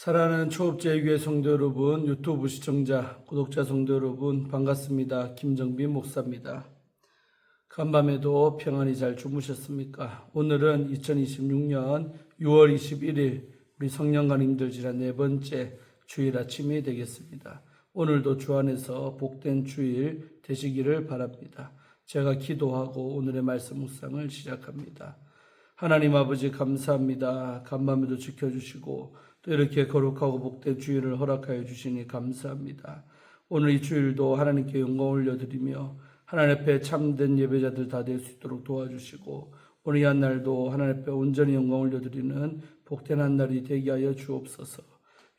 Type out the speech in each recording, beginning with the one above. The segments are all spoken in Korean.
사랑하는 초업제교회 성도 여러분, 유튜브 시청자, 구독자 성도 여러분 반갑습니다. 김정빈 목사입니다. 간밤에도 평안히 잘 주무셨습니까? 오늘은 2026년 6월 21일 우리 성령가님들 지난 네 번째 주일 아침이 되겠습니다. 오늘도 주 안에서 복된 주일 되시기를 바랍니다. 제가 기도하고 오늘의 말씀 묵상을 시작합니다. 하나님 아버지 감사합니다. 간밤에도 지켜주시고 또 이렇게 거룩하고 복된 주일을 허락하여 주시니 감사합니다. 오늘 이 주일도 하나님께 영광 올려드리며 하나님 앞에 참된 예배자들 다 될 수 있도록 도와주시고 오늘 이 한 날도 하나님 앞에 온전히 영광 올려드리는 복된 한 날이 되게 하여 주옵소서. 이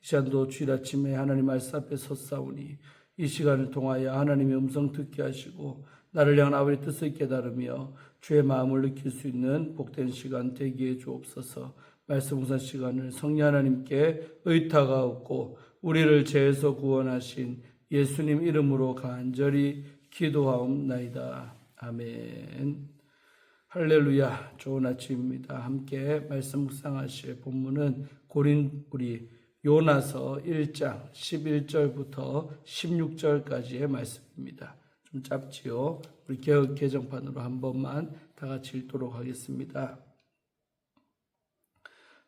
시간도 주일 아침에 하나님 말씀 앞에 섰사오니 이 시간을 통하여 하나님의 음성 듣게 하시고 나를 향한 아버지의 뜻을 깨달으며 주의 마음을 느낄 수 있는 복된 시간 되게 해 주옵소서. 말씀 묵상 시간을 성령 하나님께 의탁하옵고 우리를 죄에서 구원하신 예수님 이름으로 간절히 기도하옵나이다. 아멘. 할렐루야. 좋은 아침입니다. 함께 말씀 묵상하실 본문은 우리 요나서 1장 11절부터 16절까지의 말씀입니다. 좀 짧지요. 우리 개역 개정판으로 한 번만 다 같이 읽도록 하겠습니다.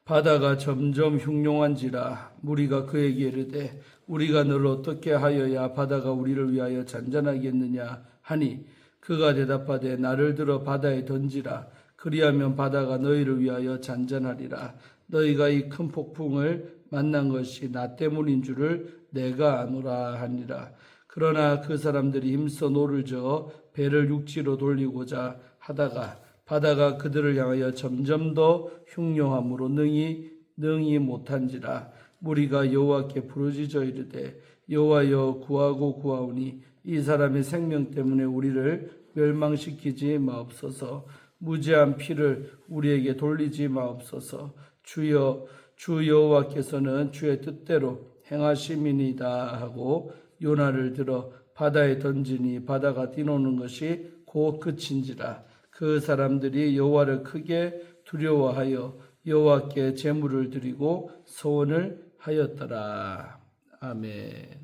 바다가 점점 흉룡한지라 무리가 그에게 이르되 우리가 너를 어떻게 하여야 바다가 우리를 위하여 잔잔하겠느냐 하니 그가 대답하되 나를 들어 바다에 던지라. 그리하면 바다가 너희를 위하여 잔잔하리라. 너희가 이 큰 폭풍을 만난 것이 나 때문인 줄을 내가 아노라 하니라. 그러나 그 사람들이 힘써 노를 저어 배를 육지로 돌리고자 하다가 바다가 그들을 향하여 점점 더 흉룡함으로 능히 못한지라. 무리가 여호와께 부르짖어 이르되 여호와여 구하고 구하오니 이 사람의 생명 때문에 우리를 멸망시키지 마옵소서. 무죄한 피를 우리에게 돌리지 마옵소서. 주여 주 여호와께서는 주의 뜻대로 행하심이니이다 하고 요나를 들어 바다에 던지니 바다가 뛰노는 것이 곧 그친지라. 그 사람들이 여호와를 크게 두려워하여 여호와께 제물을 드리고 소원을 하였더라. 아멘.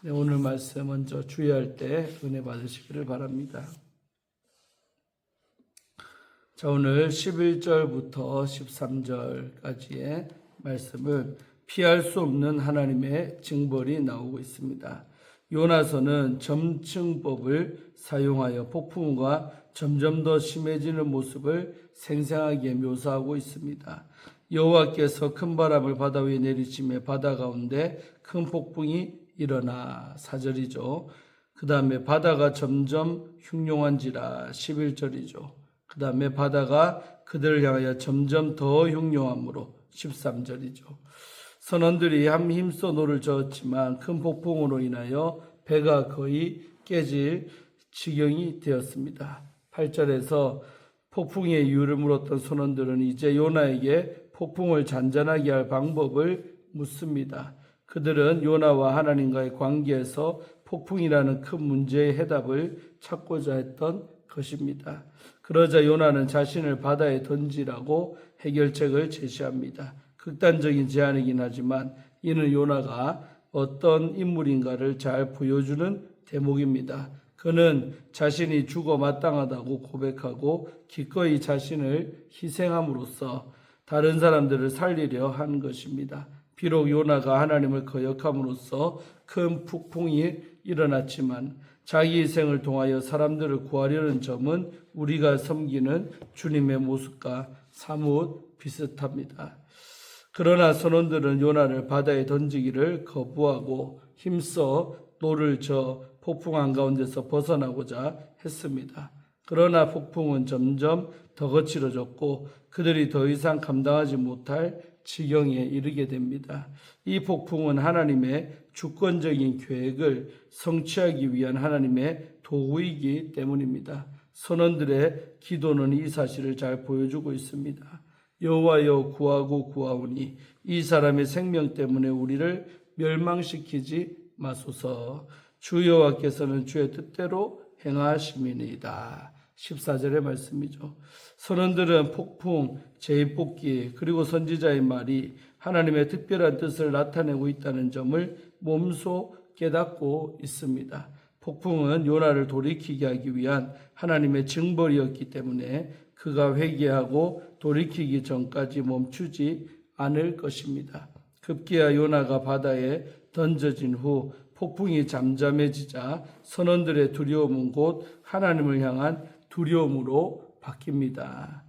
네, 오늘 말씀 먼저 주의할 때 은혜 받으시기를 바랍니다. 자, 오늘 11절부터 13절까지의 말씀은 피할 수 없는 하나님의 징벌이 나오고 있습니다. 요나서는 점층법을 사용하여 폭풍과 점점 더 심해지는 모습을 생생하게 묘사하고 있습니다. 여호와께서 큰 바람을 바다 위에 내리시매 바다 가운데 큰 폭풍이 일어나 4절이죠. 그 다음에 바다가 점점 흉룡한지라 11절이죠. 그 다음에 바다가 그들을 향하여 점점 더 흉룡함으로 13절이죠. 선원들이 힘써 노를 저었지만 큰 폭풍으로 인하여 배가 거의 깨질 지경이 되었습니다. 8절에서 폭풍의 이유를 물었던 선원들은 이제 요나에게 폭풍을 잔잔하게 할 방법을 묻습니다. 그들은 요나와 하나님과의 관계에서 폭풍이라는 큰 문제의 해답을 찾고자 했던 것입니다. 그러자 요나는 자신을 바다에 던지라고 해결책을 제시합니다. 극단적인 제안이긴 하지만 이는 요나가 어떤 인물인가를 잘 보여주는 대목입니다. 그는 자신이 죽어 마땅하다고 고백하고 기꺼이 자신을 희생함으로써 다른 사람들을 살리려 한 것입니다. 비록 요나가 하나님을 거역함으로써 큰 폭풍이 일어났지만 자기 희생을 통하여 사람들을 구하려는 점은 우리가 섬기는 주님의 모습과 사뭇 비슷합니다. 그러나 선원들은 요나를 바다에 던지기를 거부하고 힘써 노를 저어 폭풍 한가운데서 벗어나고자 했습니다. 그러나 폭풍은 점점 더 거칠어졌고 그들이 더 이상 감당하지 못할 지경에 이르게 됩니다. 이 폭풍은 하나님의 주권적인 계획을 성취하기 위한 하나님의 도구이기 때문입니다. 선원들의 기도는 이 사실을 잘 보여주고 있습니다. 여호와여 구하고 구하오니 이 사람의 생명 때문에 우리를 멸망시키지 마소서. 주 여호와께서는 주의 뜻대로 행하심이니이다. 14절의 말씀이죠. 선원들은 폭풍, 제2뽑기 그리고 선지자의 말이 하나님의 특별한 뜻을 나타내고 있다는 점을 몸소 깨닫고 있습니다. 폭풍은 요나를 돌이키게 하기 위한 하나님의 징벌이었기 때문에 그가 회개하고 돌이키기 전까지 멈추지 않을 것입니다. 급기야 요나가 바다에 던져진 후 폭풍이 잠잠해지자 선원들의 두려움은 곧 하나님을 향한 두려움으로 바뀝니다.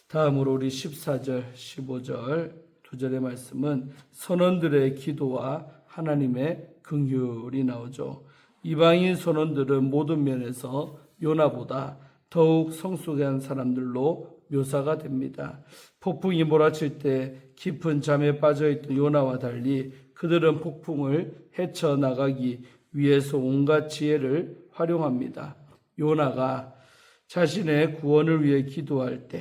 다음으로 우리 14절, 15절 두 절의 말씀은 선원들의 기도와 하나님의 긍휼이 나오죠. 이방인 선원들은 모든 면에서 요나보다 더욱 성숙한 사람들로 묘사가 됩니다. 폭풍이 몰아칠 때 깊은 잠에 빠져있던 요나와 달리 그들은 폭풍을 헤쳐나가기 위해서 온갖 지혜를 활용합니다. 요나가 자신의 구원을 위해 기도할 때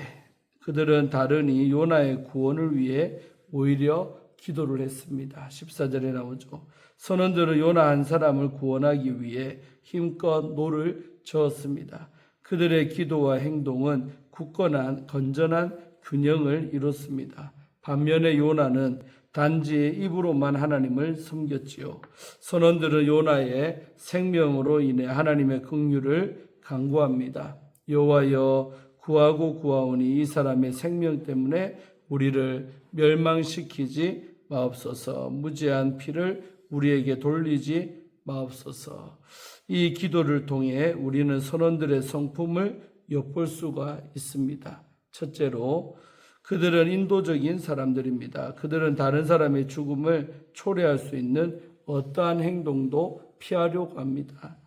그들은 다르니 요나의 구원을 위해 오히려 기도를 했습니다. 14절에 나오죠. 선원들은 요나 한 사람을 구원하기 위해 힘껏 노를 저었습니다. 그들의 기도와 행동은 굳건한 건전한 균형을 이뤘습니다. 반면에 요나는 단지 입으로만 하나님을 섬겼지요. 선원들은 요나의 생명으로 인해 하나님의 긍휼을 간구합니다. 여호와여 구하고 구하오니 이 사람의 생명 때문에 우리를 멸망시키지 마옵소서. 무죄한 피를 우리에게 돌리지 마옵소서. 이 기도를 통해 우리는 선원들의 성품을 엿볼 수가 있습니다. 첫째로 그들은 인도적인 사람들입니다. 그들은 다른 사람의 죽음을 초래할 수 있는 어떠한 행동도 피하려고 합니다.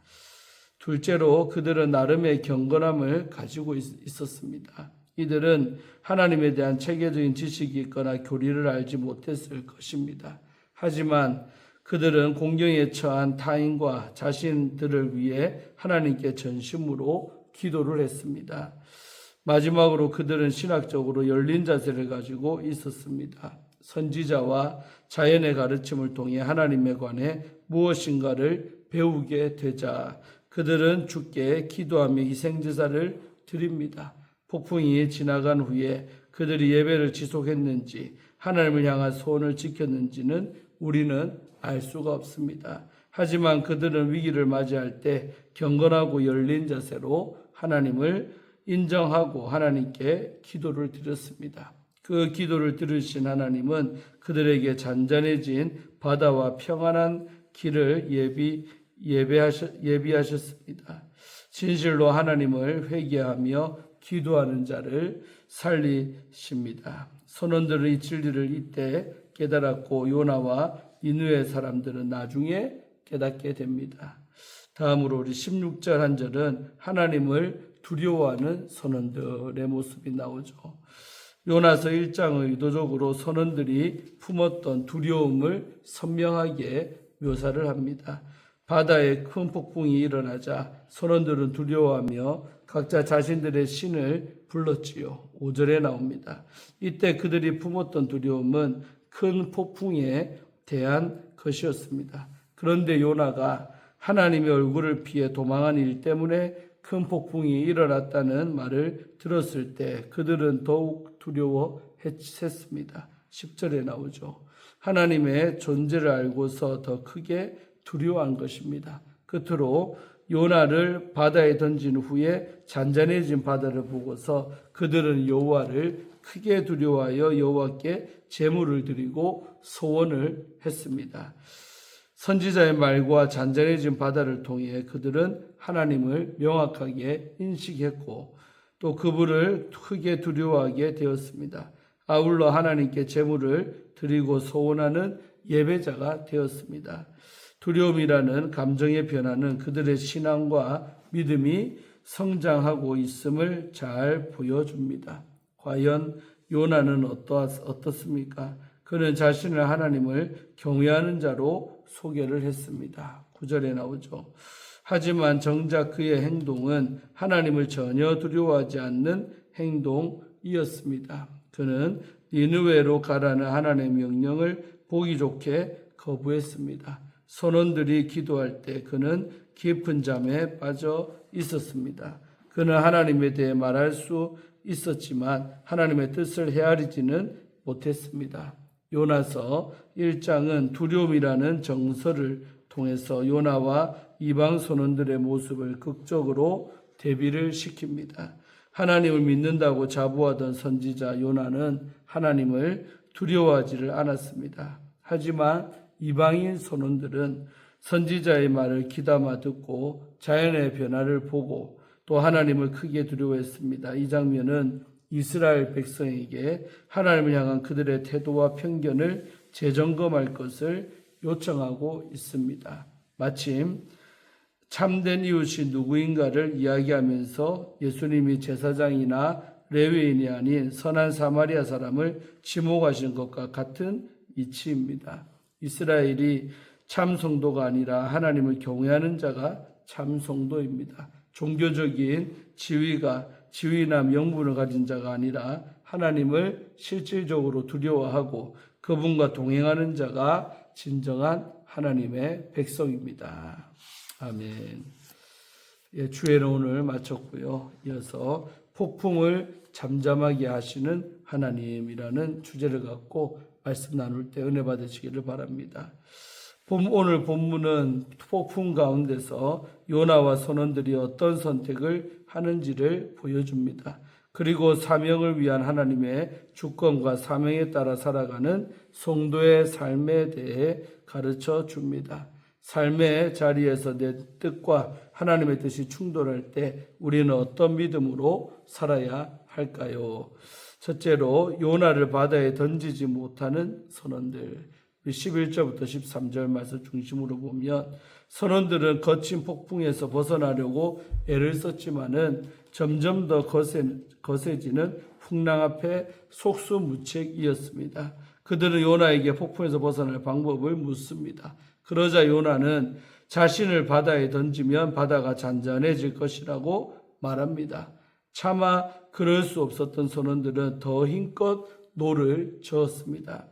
둘째로 그들은 나름의 경건함을 가지고 있었습니다. 이들은 하나님에 대한 체계적인 지식이 있거나 교리를 알지 못했을 것입니다. 하지만 그들은 공경에 처한 타인과 자신들을 위해 하나님께 전심으로 기도를 했습니다. 마지막으로 그들은 신학적으로 열린 자세를 가지고 있었습니다. 선지자와 자연의 가르침을 통해 하나님에 관해 무엇인가를 배우게 되자 그들은 주께 기도하며 희생제사를 드립니다. 폭풍이 지나간 후에 그들이 예배를 지속했는지 하나님을 향한 소원을 지켰는지는 우리는 알 수가 없습니다. 하지만 그들은 위기를 맞이할 때 경건하고 열린 자세로 하나님을 인정하고 하나님께 기도를 드렸습니다. 그 기도를 들으신 하나님은 그들에게 잔잔해진 바다와 평안한 길을 예비하셨습니다. 진실로 하나님을 회개하며 기도하는 자를 살리십니다. 선원들은 이 진리를 이때 깨달았고 요나와 니느웨 사람들은 나중에 깨닫게 됩니다. 다음으로 우리 16절 한 절은 하나님을 두려워하는 선원들의 모습이 나오죠. 요나서 1장의 의도적으로 선원들이 품었던 두려움을 선명하게 묘사를 합니다. 바다에 큰 폭풍이 일어나자 선원들은 두려워하며 각자 자신들의 신을 불렀지요. 5절에 나옵니다. 이때 그들이 품었던 두려움은 큰 폭풍에 대한 것이었습니다. 그런데 요나가 하나님의 얼굴을 피해 도망한 일 때문에 큰 폭풍이 일어났다는 말을 들었을 때 그들은 더욱 두려워했습니다. 10절에 나오죠. 하나님의 존재를 알고서 더 크게 두려워한 것입니다. 끝으로 요나를 바다에 던진 후에 잔잔해진 바다를 보고서 그들은 여호와를 크게 두려워하여 여호와께 제물을 드리고 소원을 했습니다. 선지자의 말과 잔잔해진 바다를 통해 그들은 하나님을 명확하게 인식했고 또 그분을 크게 두려워하게 되었습니다. 아울러 하나님께 제물을 드리고 소원하는 예배자가 되었습니다. 두려움이라는 감정의 변화는 그들의 신앙과 믿음이 성장하고 있음을 잘 보여줍니다. 과연 요나는 어떻습니까? 그는 자신을 하나님을 경외하는 자로 소개를 했습니다. 9절에 나오죠. 하지만 정작 그의 행동은 하나님을 전혀 두려워하지 않는 행동이었습니다. 그는 니느웨로 가라는 하나님의 명령을 보기 좋게 거부했습니다. 선원들이 기도할 때 그는 깊은 잠에 빠져 있었습니다. 그는 하나님에 대해 말할 수 있었지만 하나님의 뜻을 헤아리지는 못했습니다. 요나서 1장은 두려움이라는 정서를 통해서 요나와 이방 선원들의 모습을 극적으로 대비를 시킵니다. 하나님을 믿는다고 자부하던 선지자 요나는 하나님을 두려워하지를 않았습니다. 하지만 이방인 선원들은 선지자의 말을 귀담아 듣고 자연의 변화를 보고 또 하나님을 크게 두려워했습니다. 이 장면은 이스라엘 백성에게 하나님을 향한 그들의 태도와 편견을 재점검할 것을 요청하고 있습니다. 마침 참된 이웃이 누구인가를 이야기하면서 예수님이 제사장이나 레위인이 아닌 선한 사마리아 사람을 지목하신 것과 같은 이치입니다. 이스라엘이 참 성도가 아니라 하나님을 경외하는 자가 참 성도입니다. 종교적인 지위나 명분을 가진 자가 아니라 하나님을 실질적으로 두려워하고 그분과 동행하는 자가 진정한 하나님의 백성입니다. 아멘. 예, 주일은 오늘 마쳤고요. 이어서 폭풍을 잠잠하게 하시는 하나님이라는 주제를 갖고 말씀 나눌 때 은혜 받으시기를 바랍니다. 오늘 본문은 폭풍 가운데서 요나와 선원들이 어떤 선택을 하는지를 보여줍니다. 그리고 사명을 위한 하나님의 주권과 사명에 따라 살아가는 성도의 삶에 대해 가르쳐 줍니다. 삶의 자리에서 내 뜻과 하나님의 뜻이 충돌할 때 우리는 어떤 믿음으로 살아야 할까요? 첫째로 요나를 바다에 던지지 못하는 선원들. 11절부터 13절 말씀 중심으로 보면 선원들은 거친 폭풍에서 벗어나려고 애를 썼지만은 점점 더 거세지는 풍랑 앞에 속수무책이었습니다. 그들은 요나에게 폭풍에서 벗어날 방법을 묻습니다. 그러자 요나는 자신을 바다에 던지면 바다가 잔잔해질 것이라고 말합니다. 차마 그럴 수 없었던 선원들은 더 힘껏 노를 저었습니다.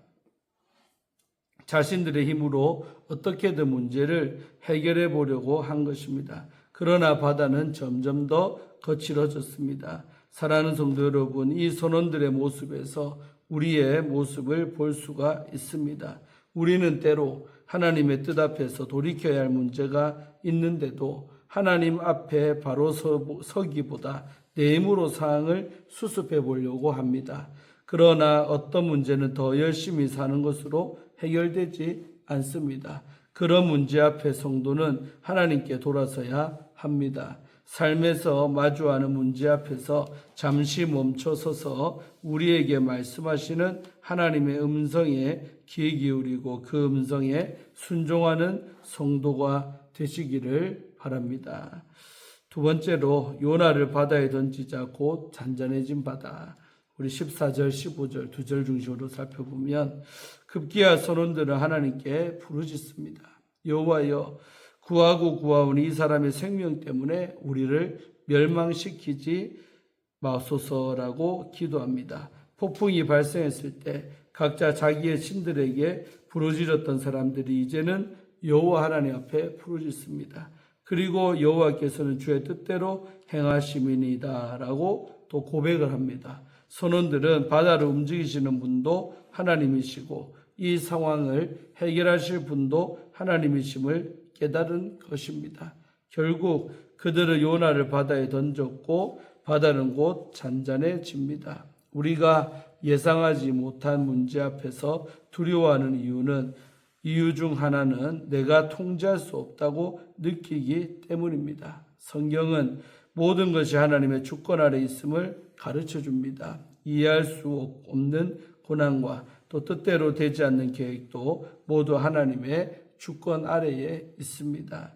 자신들의 힘으로 어떻게든 문제를 해결해 보려고 한 것입니다. 그러나 바다는 점점 더 거칠어졌습니다. 사랑하는 성도 여러분, 이 선원들의 모습에서 우리의 모습을 볼 수가 있습니다. 우리는 때로 하나님의 뜻 앞에서 돌이켜야 할 문제가 있는데도 하나님 앞에 바로 서기보다 내 힘으로 사항을 수습해 보려고 합니다. 그러나 어떤 문제는 더 열심히 사는 것으로 해결되지 않습니다. 그런 문제 앞에 성도는 하나님께 돌아서야 합니다. 삶에서 마주하는 문제 앞에서 잠시 멈춰서서 우리에게 말씀하시는 하나님의 음성에 귀 기울이고 그 음성에 순종하는 성도가 되시기를 바랍니다. 두 번째로 요나를 바다에 던지자 곧 잔잔해진 바다. 우리 14절, 15절 두 절 중심으로 살펴보면 급기야 선원들은 하나님께 부르짖습니다. 여호와여, 구하오니 이 사람의 생명 때문에 우리를 멸망시키지 마소서라고 기도합니다. 폭풍이 발생했을 때 각자 자기의 신들에게 부르짖었던 사람들이 이제는 여호와 하나님 앞에 부르짖습니다. 그리고 여호와께서는 주의 뜻대로 행하심이니다라고 또 고백을 합니다. 선원들은 바다를 움직이시는 분도 하나님이시고 이 상황을 해결하실 분도 하나님이심을 깨달은 것입니다. 결국 그들은 요나를 바다에 던졌고 바다는 곧 잔잔해집니다. 우리가 예상하지 못한 문제 앞에서 두려워하는 이유 중 하나는 내가 통제할 수 없다고 느끼기 때문입니다. 성경은 모든 것이 하나님의 주권 아래 있음을 가르쳐 줍니다. 이해할 수 없는 고난과 또 뜻대로 되지 않는 계획도 모두 하나님의 주권 아래에 있습니다.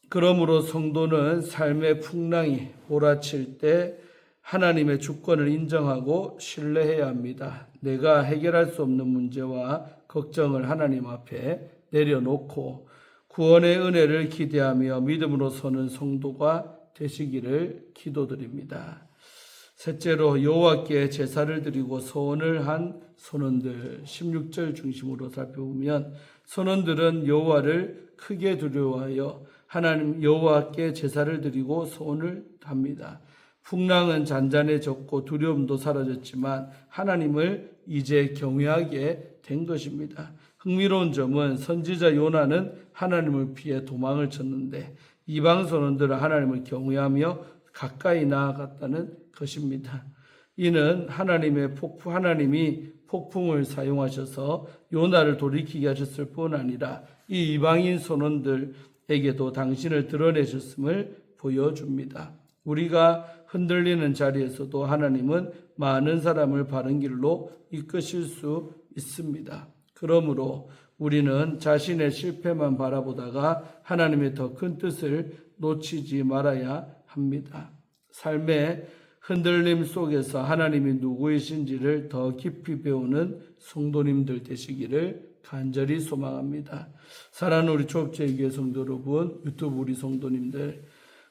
그러므로 성도는 삶의 풍랑이 몰아칠 때 하나님의 주권을 인정하고 신뢰해야 합니다. 내가 해결할 수 없는 문제와 걱정을 하나님 앞에 내려놓고 구원의 은혜를 기대하며 믿음으로 서는 성도가 되시기를 기도드립니다. 셋째로 여호와께 제사를 드리고 서원을 한 선원들 16절 중심으로 살펴보면 선원들은 여호와를 크게 두려워하여 하나님 여호와께 제사를 드리고 소원을 합니다. 풍랑은 잔잔해졌고 두려움도 사라졌지만 하나님을 이제 경외하게 된 것입니다. 흥미로운 점은 선지자 요나는 하나님을 피해 도망을 쳤는데 이방 선원들은 하나님을 경외하며 가까이 나아갔다는 것입니다. 이는 하나님이 폭풍을 사용하셔서 요나를 돌이키게 하셨을 뿐 아니라 이 이방인 선원들에게도 당신을 드러내셨음을 보여줍니다. 우리가 흔들리는 자리에서도 하나님은 많은 사람을 바른 길로 이끄실 수 있습니다. 그러므로 우리는 자신의 실패만 바라보다가 하나님의 더 큰 뜻을 놓치지 말아야 합니다. 삶의 흔들림 속에서 하나님이 누구이신지를 더 깊이 배우는 성도님들 되시기를 간절히 소망합니다. 사랑하는 우리 초업제일교회 성도 여러분, 유튜브 우리 성도님들,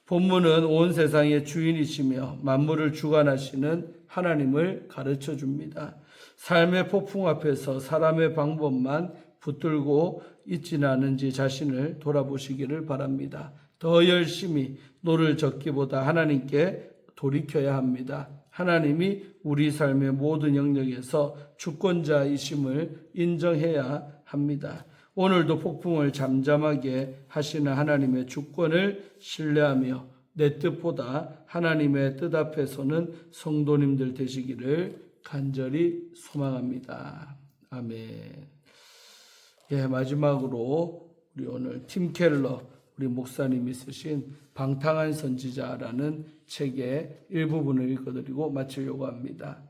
본문은 온 세상의 주인이시며 만물을 주관하시는 하나님을 가르쳐 줍니다. 삶의 폭풍 앞에서 사람의 방법만 붙들고 있지는 않은지 자신을 돌아보시기를 바랍니다. 더 열심히 노를 젓기보다 하나님께 돌이켜야 합니다. 하나님이 우리 삶의 모든 영역에서 주권자이심을 인정해야 합니다. 오늘도 폭풍을 잠잠하게 하시는 하나님의 주권을 신뢰하며 내 뜻보다 하나님의 뜻 앞에 서는 성도님들 되시기를 간절히 소망합니다. 아멘. 마지막으로 우리 오늘 팀 켈러 우리 목사님이 쓰신 방탕한 선지자라는 책의 일부분을 읽어드리고 마치려고 합니다.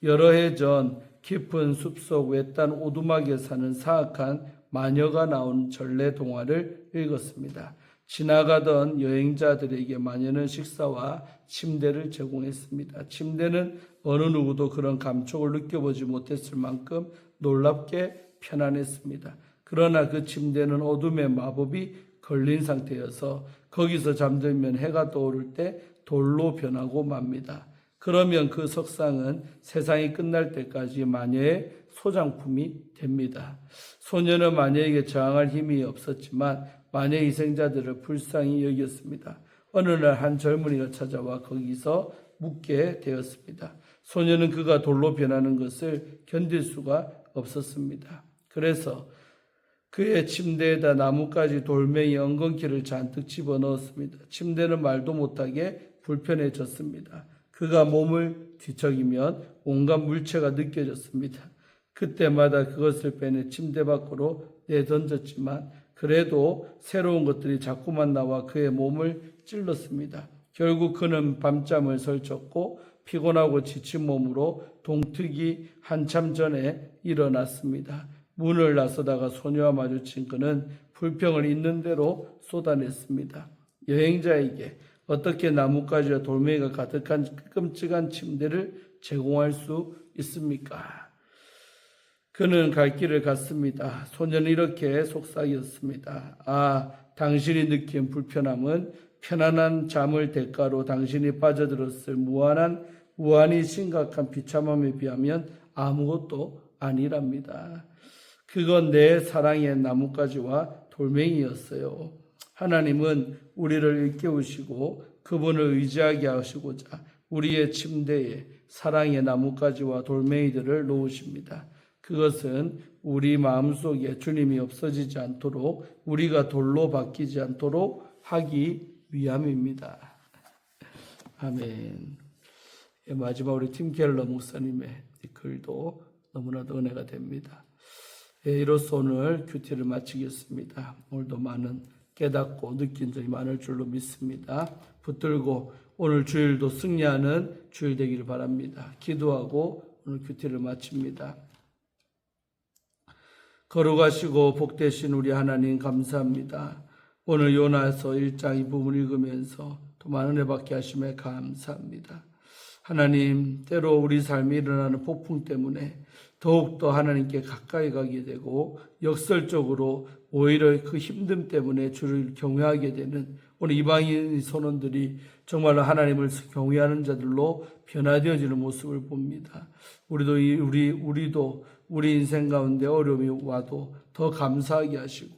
여러 해 전 깊은 숲속 외딴 오두막에 사는 사악한 마녀가 나온 전래 동화를 읽었습니다. 지나가던 여행자들에게 마녀는 식사와 침대를 제공했습니다. 침대는 어느 누구도 그런 감촉을 느껴보지 못했을 만큼 놀랍게 편안했습니다. 그러나 그 침대는 어둠의 마법이 걸린 상태여서 거기서 잠들면 해가 떠오를 때 돌로 변하고 맙니다. 그러면 그 석상은 세상이 끝날 때까지 마녀의 소장품이 됩니다. 소녀는 마녀에게 저항할 힘이 없었지만 마녀 희생자들을 불쌍히 여겼습니다. 어느 날 한 젊은이가 찾아와 거기서 묵게 되었습니다. 소녀는 그가 돌로 변하는 것을 견딜 수가 없었습니다. 그래서 그의 침대에다 나뭇가지, 돌멩이, 엉겅퀴를 잔뜩 집어넣었습니다. 침대는 말도 못하게 불편해졌습니다. 그가 몸을 뒤척이면 온갖 물체가 느껴졌습니다. 그때마다 그것을 빼내 침대 밖으로 내던졌지만 그래도 새로운 것들이 자꾸만 나와 그의 몸을 찔렀습니다. 결국 그는 밤잠을 설쳤고 피곤하고 지친 몸으로 동트기 한참 전에 일어났습니다. 문을 나서다가 소녀와 마주친 그는 불평을 있는 대로 쏟아냈습니다. 여행자에게 어떻게 나뭇가지와 돌멩이가 가득한 끔찍한 침대를 제공할 수 있습니까? 그는 갈 길을 갔습니다. 소녀는 이렇게 속삭였습니다. 당신이 느낀 불편함은 편안한 잠을 대가로 당신이 빠져들었을 무한히 심각한 비참함에 비하면 아무것도 아니랍니다. 그건 내 사랑의 나뭇가지와 돌멩이였어요. 하나님은 우리를 일깨우시고 그분을 의지하게 하시고자 우리의 침대에 사랑의 나뭇가지와 돌멩이들을 놓으십니다. 그것은 우리 마음속에 주님이 없어지지 않도록, 우리가 돌로 바뀌지 않도록 하기 위함입니다. 아멘. 마지막 우리 팀 켈러 목사님의 글도 너무나도 은혜가 됩니다. 이로써 오늘 큐티를 마치겠습니다. 오늘도 많은 깨닫고 느낀 점이 많을 줄로 믿습니다. 붙들고 오늘 주일도 승리하는 주일 되기를 바랍니다. 기도하고 오늘 큐티를 마칩니다. 거룩하시고 복되신 우리 하나님 감사합니다. 오늘 요나서 1장 이 부분 읽으면서 또 많은 은혜 받게 하심에 감사합니다. 하나님, 때로 우리 삶에 일어나는 폭풍 때문에 더욱더 하나님께 가까이 가게 되고 역설적으로 오히려 그 힘듦 때문에 주를 경외하게 되는 오늘 이방인 선원들이 정말로 하나님을 경외하는 자들로 변화되어지는 모습을 봅니다. 우리도 우리 인생 가운데 어려움이 와도 더 감사하게 하시고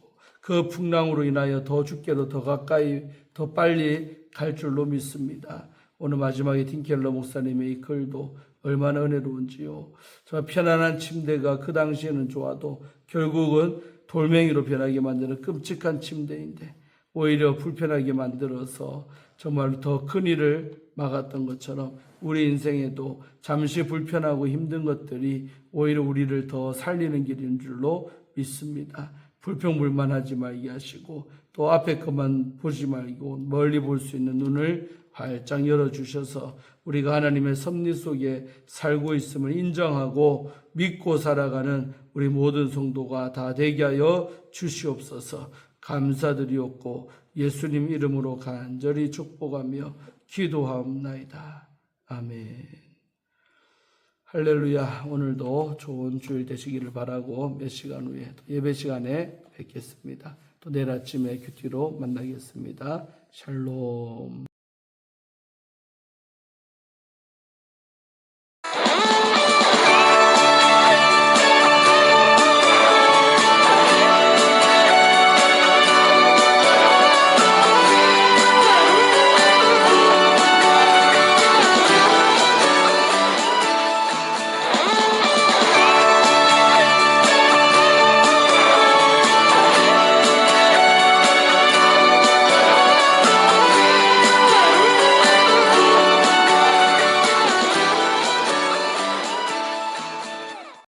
그 풍랑으로 인하여 더 주께로 더 가까이 더 빨리 갈 줄로 믿습니다. 오늘 마지막에 틴켈러 목사님의 이 글도 얼마나 은혜로운지요. 정말 편안한 침대가 그 당시에는 좋아도 결국은 돌멩이로 변하게 만드는 끔찍한 침대인데 오히려 불편하게 만들어서 정말 더 큰 일을 막았던 것처럼 우리 인생에도 잠시 불편하고 힘든 것들이 오히려 우리를 더 살리는 길인 줄로 믿습니다. 불평불만하지 말게 하시고 또 앞에 것만 보지 말고 멀리 볼 수 있는 눈을 활짝 열어주셔서 우리가 하나님의 섭리 속에 살고 있음을 인정하고 믿고 살아가는 우리 모든 성도가 다 되게 하여 주시옵소서. 감사드리옵고 예수님 이름으로 간절히 축복하며 기도하옵나이다. 아멘. 할렐루야. 오늘도 좋은 주일 되시기를 바라고 몇 시간 후에 예배 시간에 뵙겠습니다. 또 내일 아침에 큐티로 만나겠습니다. 샬롬.